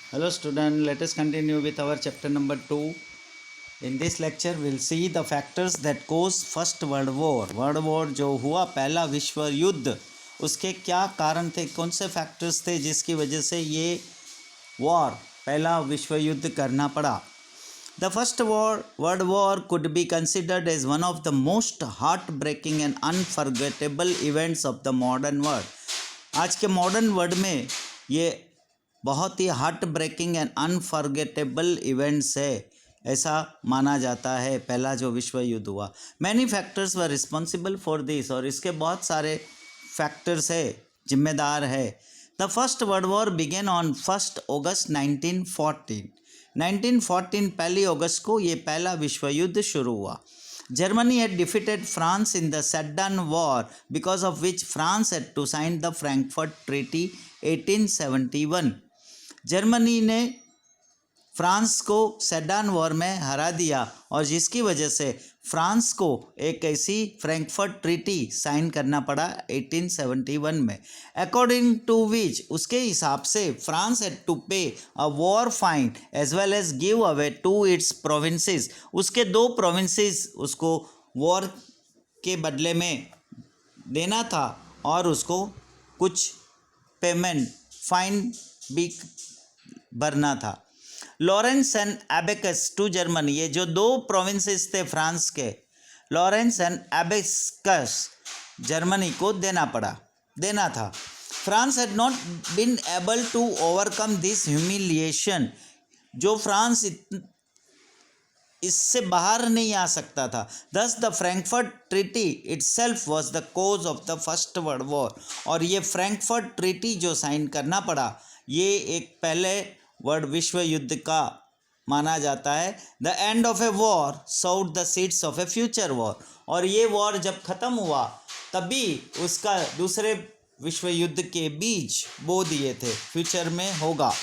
Hello student, let us continue with our chapter number 2. In this lecture we'll see the factors that cause first world war. World war जो हुआ पहला विश्व युद्ध, उसके क्या कारण थे, कौन से फैक्टर्स थे जिसकी वजह से ये वॉर पहला विश्व युद्ध करना पड़ा. The first world war could be considered as one of the most heartbreaking and unforgettable events of the modern world. आज के मॉडर्न वर्ल्ड में ये बहुत ही heart breaking and unforgettable events है, ऐसा माना जाता है पहला जो विश्व युद्ध हुआ. Many factors were responsible for this, और इसके बहुत सारे फैक्टर्स है, जिम्मेदार है. The first world war began on 1 August 1914. पहली अगस्त को ये पहला विश्व युद्ध शुरू हुआ. Germany had defeated France in the Sedan War, because of which France had to sign the Frankfurt Treaty 1871. Germany ने फ्रांस को सेडान वॉर में हरा दिया, और जिसकी वजह से फ्रांस को एक ऐसी फ्रैंकफर्ट ट्रीटी साइन करना पड़ा 1871 में. अकॉर्डिंग टू विच, उसके हिसाब से France had to pay a war fine as well as give away to its provinces. उसके 2 प्रोविंसेस उसको वॉर के बदले में देना था, और उसको कुछ पेमेंट फाइन भी भरना था. लॉरेंस एंड एबेकस टू जर्मनी, ये जो 2 प्रोविंसेस थे फ्रांस के, लॉरेंस एंड एबेकस जर्मनी को देना था. France had not been able to overcome this humiliation, जो फ्रांस इससे बाहर नहीं आ सकता था. Thus the Frankfurt treaty itself was the cause of the first world war, और ये फ्रैंकफर्ट ट्रीटी जो साइन करना पड़ा, ये एक पहले वर्ल्ड विश्व युद्ध का माना जाता है. The end of a war sowed the seeds of a future war, और ये वॉर जब ख़त्म हुआ तभी उसका दूसरे विश्व युद्ध के बीज बो दिए थे, फ्यूचर में होगा.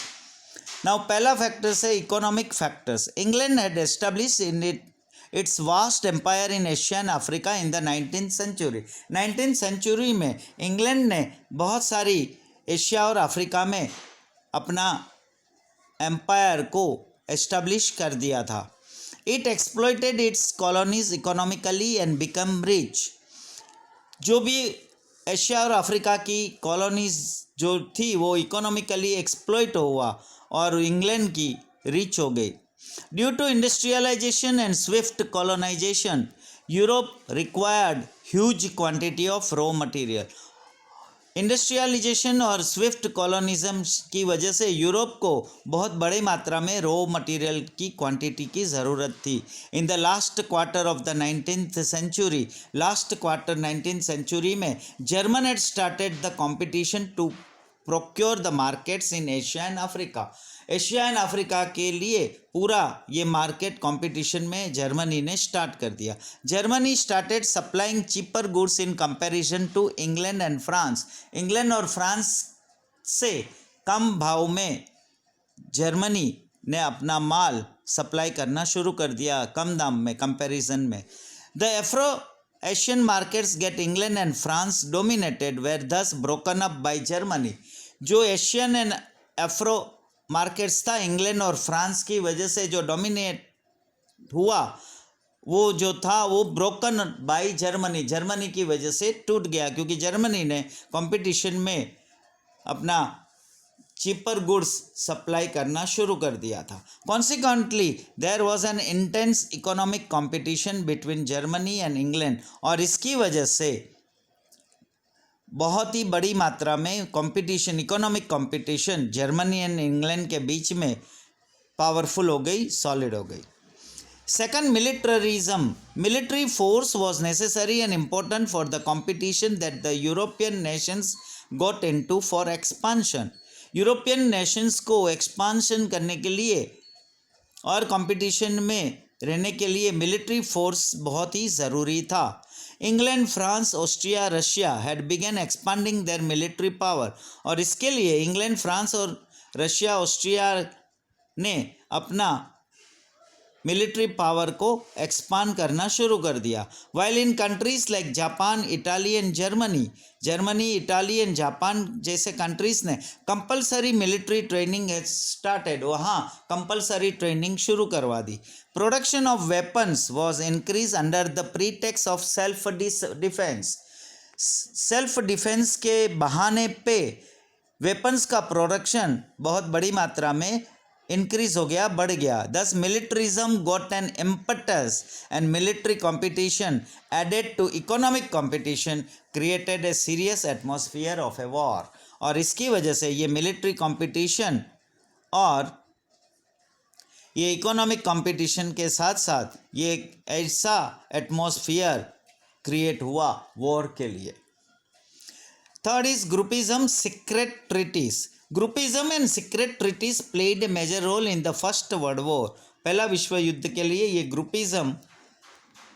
नाउ पहला फैक्टर्स है economic factors. England had establish in its vast empire in Asia and Africa in the 19th century. 19th century में इंग्लैंड ने बहुत सारी एशिया और अफ्रीका में अपना एम्पायर को एस्टेब्लिश कर दिया था. It exploited it's colonies economically and become rich. जो भी एशिया और अफ्रीका की कॉलोनीज जो थी वो इकोनॉमिकली एक्सप्लॉइट हुआ और इंग्लैंड की रिच हो गई. Due to industrialisation and swift colonisation, Europe required huge quantity of raw material. Industrialisation और स्विफ्ट कॉलोनिज्म की वजह से यूरोप को बहुत बड़ी मात्रा में रॉ मटेरियल की क्वांटिटी की ज़रूरत थी. In the last quarter of the 19th century, last quarter 19th century में German had started the competition to procure the markets in Asia and Africa. Asia and Africa के लिए पूरा ये market competition में Germany ने start कर दिया. Germany started supplying cheaper goods in comparison to England and France. England और France से कम भाव में जर्मनी ने अपना माल सप्लाई करना शुरू कर दिया, कम दाम में कंपैरिजन में. The Afro Asian markets get England and France dominated were thus broken up by Germany. जो एशियन एंड एफ्रो मार्केट्स था इंग्लैंड और फ्रांस की वजह से जो डोमिनेट हुआ, वो जो था वो ब्रोकन बाय जर्मनी, जर्मनी की वजह से टूट गया, क्योंकि जर्मनी ने कंपटीशन में अपना चीपर गुड्स सप्लाई करना शुरू कर दिया था. Consequently there was an intense economic competition between Germany and England, और इसकी वजह से बहुत ही बड़ी मात्रा में competition, economic competition Germany and England के बीच में पावरफुल हो गई, सॉलिड हो गई. Second, militarism. Military force was necessary and important for the competition that the European nations got into for expansion. European nations को एक्सपांशन करने के लिए और कंपटीशन में रहने के लिए मिलिट्री फोर्स बहुत ही ज़रूरी था. England, France, Austria, Russia had begun expanding their military power, और इसके लिए इंग्लैंड, फ्रांस और रशिया, ऑस्ट्रिया ने अपना मिलिट्री पावर को एक्सपांड करना शुरू कर दिया। While in countries like Japan, Italy and Germany, Italy and Japan जैसे कंट्रीज ने कंपलसरी मिलिट्री ट्रेनिंग स्टार्टेड, वहाँ कंपलसरी ट्रेनिंग शुरू करवा दी। Production of weapons was increase under the pretext of self defence. Self defence के बहाने पे weapons का प्रोडक्शन बहुत बड़ी मात्रा में इंक्रीज हो गया, बढ़ गया। Thus militarism got an impetus and military competition added to economic competition created a serious atmosphere of a war. और इसकी वजह से ये मिलिट्री कॉम्पिटिशन और ये इकोनॉमिक कॉम्पिटिशन के साथ साथ ये एक ऐसा एटमॉस्फेयर क्रिएट हुआ वॉर के लिए। Third is groupism, secret treaties. Groupism and secret treaties played a major role in the first world war. पहला विश्व युद्ध के लिए ये ग्रुपिज्म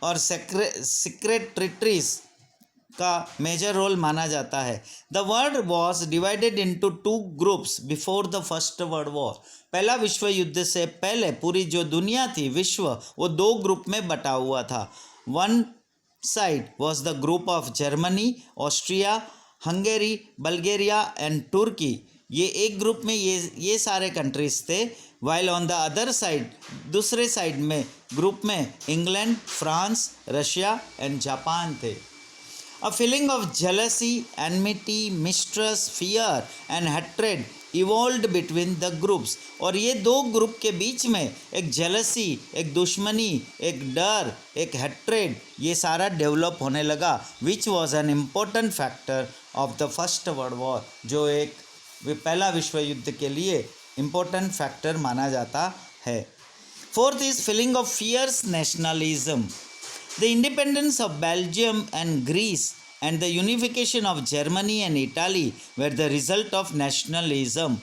और सीक्रेट ट्रीटीज का मेजर रोल माना जाता है। The world was divided into 2 groups before the first world war. पहला विश्व युद्ध से पहले पूरी जो दुनिया थी, विश्व, वो 2 ग्रुप में बटा हुआ था। One side was the group of Germany, Austria, Hungary, Bulgaria and Turkey. ये एक ग्रुप में ये सारे कंट्रीज थे। While on the other side, दूसरे साइड में ग्रुप में England, France, Russia and Japan थे। A feeling of jealousy, enmity, mistrust, fear and hatred evolved between the groups। और ये 2 ग्रुप के बीच में एक जेलसी, एक दुश्मनी, एक डर, एक हैट्रेड, ये सारा डेवलप होने लगा, which was an important factor of the first world war, जो एक पहला विश्व युद्ध के लिए इम्पोर्टेंट फैक्टर माना जाता है। Fourth is feeling of fierce nationalism. The independence of Belgium and Greece and the unification of Germany and Italy were the result of nationalism।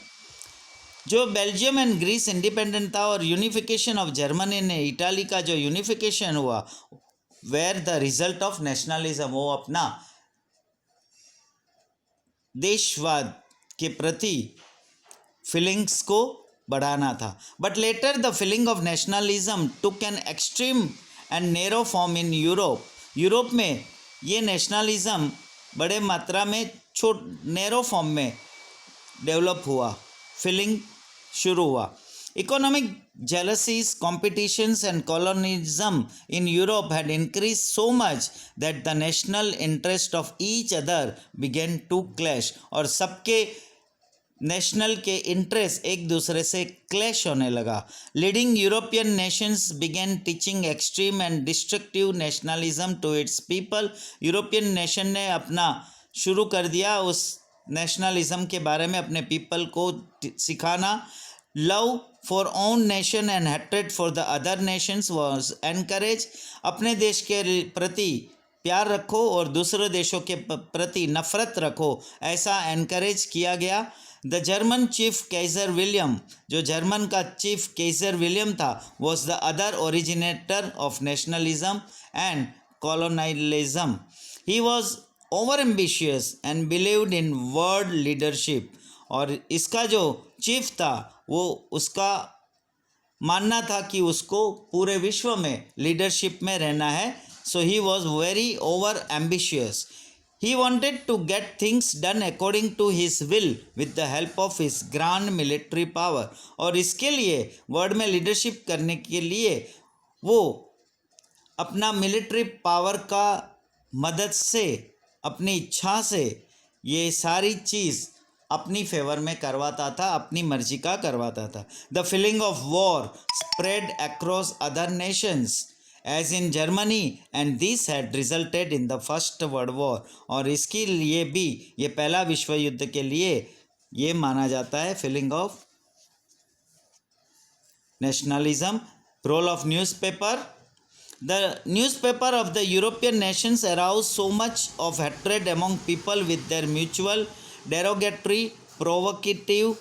जो बेल्जियम एंड ग्रीस इंडिपेंडेंट था और यूनिफिकेशन ऑफ जर्मनी ने Italy का जो unification हुआ, were the result of nationalism, वो अपना देशवाद के प्रति फीलिंग्स को बढ़ाना था। But later the feeling of nationalism took an extreme and narrow form in Europe. Europe में ये नेशनलिज्म बड़े मात्रा में नैरो फॉर्म में डेवलप हुआ, फीलिंग शुरू हुआ। Economic jealousies, competitions and colonialism in Europe had increased so much that the national interest of each other began to clash। और सबके नेशनल के इंटरेस्ट एक दूसरे से क्लैश होने लगा। Leading European nations began teaching extreme and destructive nationalism to its people. European nation ने अपना शुरू कर दिया उस नेशनलिज्म के बारे में अपने पीपल को सिखाना। Love for own nation and hatred for the other Nations was encourage. अपने देश के प्रति प्यार रखो और दूसरे देशों के प्रति नफरत रखो, ऐसा एनकरेज किया गया। The German chief Kaiser William, जो जर्मन का चीफ केजर विलियम था, was the other originator of nationalism and colonialism. He was over ambitious and believed in world leadership. और इसका जो चीफ था वो उसका मानना था कि उसको पूरे विश्व में लीडरशिप में रहना है। So he was very over ambitious. He wanted to get things done according to his will with the help of his grand military power। और इसके लिए वर्ल्ड में लीडरशिप करने के लिए वो अपना मिलिट्री पावर का मदद से, अपनी इच्छा से ये सारी चीज़ अपनी फेवर में करवाता था, अपनी मर्जी का करवाता था। The feeling of war spread across other nations as in Germany and this had resulted in the first world war. और इसके लिए भी ये पहला विश्व युद्ध के लिए ये माना जाता है feeling of nationalism. Role of newspaper. The newspaper of the European nations aroused so much of hatred among people with their mutual derogatory, provocative,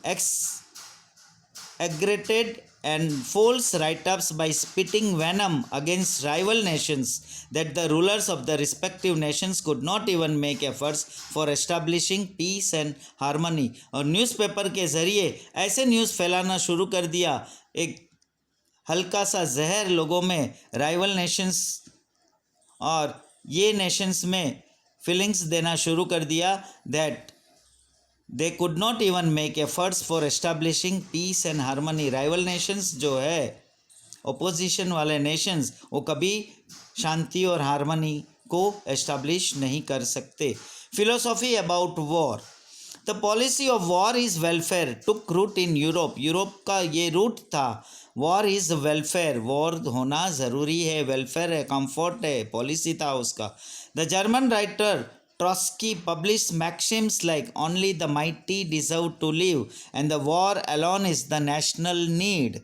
exaggerated and false write-ups by spitting venom against rival nations that the rulers of the respective nations could not even make efforts for establishing peace and harmony। और newspaper के ज़रिए ऐसे news फैलाना शुरू कर दिया, एक हल्का सा जहर लोगों में राइवल नेशंस और ये नेशंस में फीलिंग्स देना शुरू कर दिया that they could not even make efforts for establishing peace and harmony. Rival nations जो है, ओपोजिशन वाले नेशंस, वो कभी शांति और हार्मनी को एस्टैब्लिश नहीं कर सकते। Philosophy about war. The policy of war is welfare took root in Europe. Europe का ये रूट था, वॉर इज़ वेलफेयर, वॉर होना ज़रूरी है, वेलफेयर है, कंफर्ट है, पॉलिसी था उसका। The German writer Trotsky publish maxims like only the mighty deserve to live and the war alone is the national need.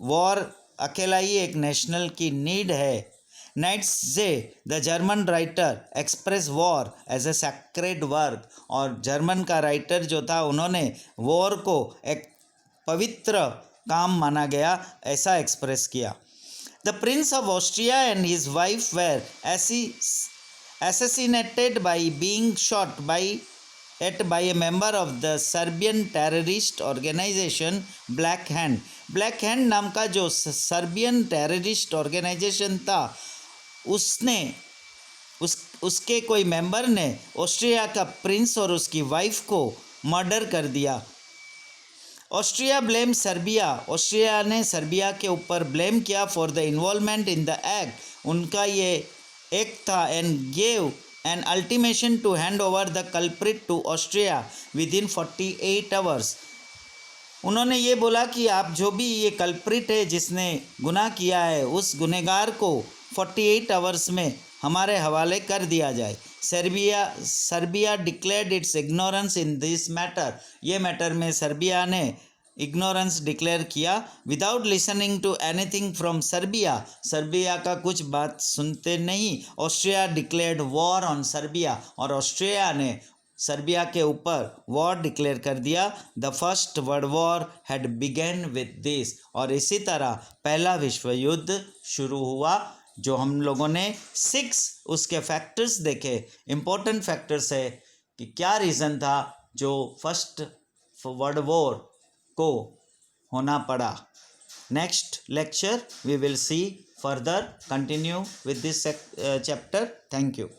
War अकेला ही एक नेशनल की नीड है। Nietzsche the German writer express war as a sacred work. और German का writer जो था, उन्होंने वॉर को एक पवित्र काम माना गया, ऐसा एक्सप्रेस किया। The prince of Austria and his wife were assassinated by being shot by a member of the Serbian terrorist organization Black Hand। Black Hand नाम का जो सर्बियन टेररिस्ट ऑर्गेनाइजेशन था, उसके कोई मेंबर ने ऑस्ट्रिया का प्रिंस और उसकी वाइफ को मर्डर कर दिया। Austria blame Serbia. ऑस्ट्रिया ने सर्बिया के ऊपर ब्लेम किया for the involvement in the act. उनका ये एक्ट था, and gave an ultimatum to hand over the culprit to Austria within 48 hours. उन्होंने ये बोला कि आप जो भी ये कल्प्रिट है जिसने गुनाह किया है, उस गुनहगार को 48 आवर्स में हमारे हवाले कर दिया जाए। Serbia declared its ignorance in this matter. ये मैटर में सर्बिया ने इग्नोरेंस डिक्लेयर किया। Without listening to anything from Serbia, Serbia का कुछ बात सुनते नहीं, Austria declared war on Serbia, और ऑस्ट्रिया ने सर्बिया के ऊपर वॉर डिक्लेयर कर दिया। The first world war had begun with this. और इसी तरह पहला विश्व युद्ध शुरू हुआ। जो हम लोगों ने 6 उसके फैक्टर्स देखे, इम्पोर्टेंट फैक्टर्स है कि क्या रीज़न था जो फर्स्ट वर्ल्ड वॉर को होना पड़ा। Next lecture we will see further continue with this chapter. Thank you.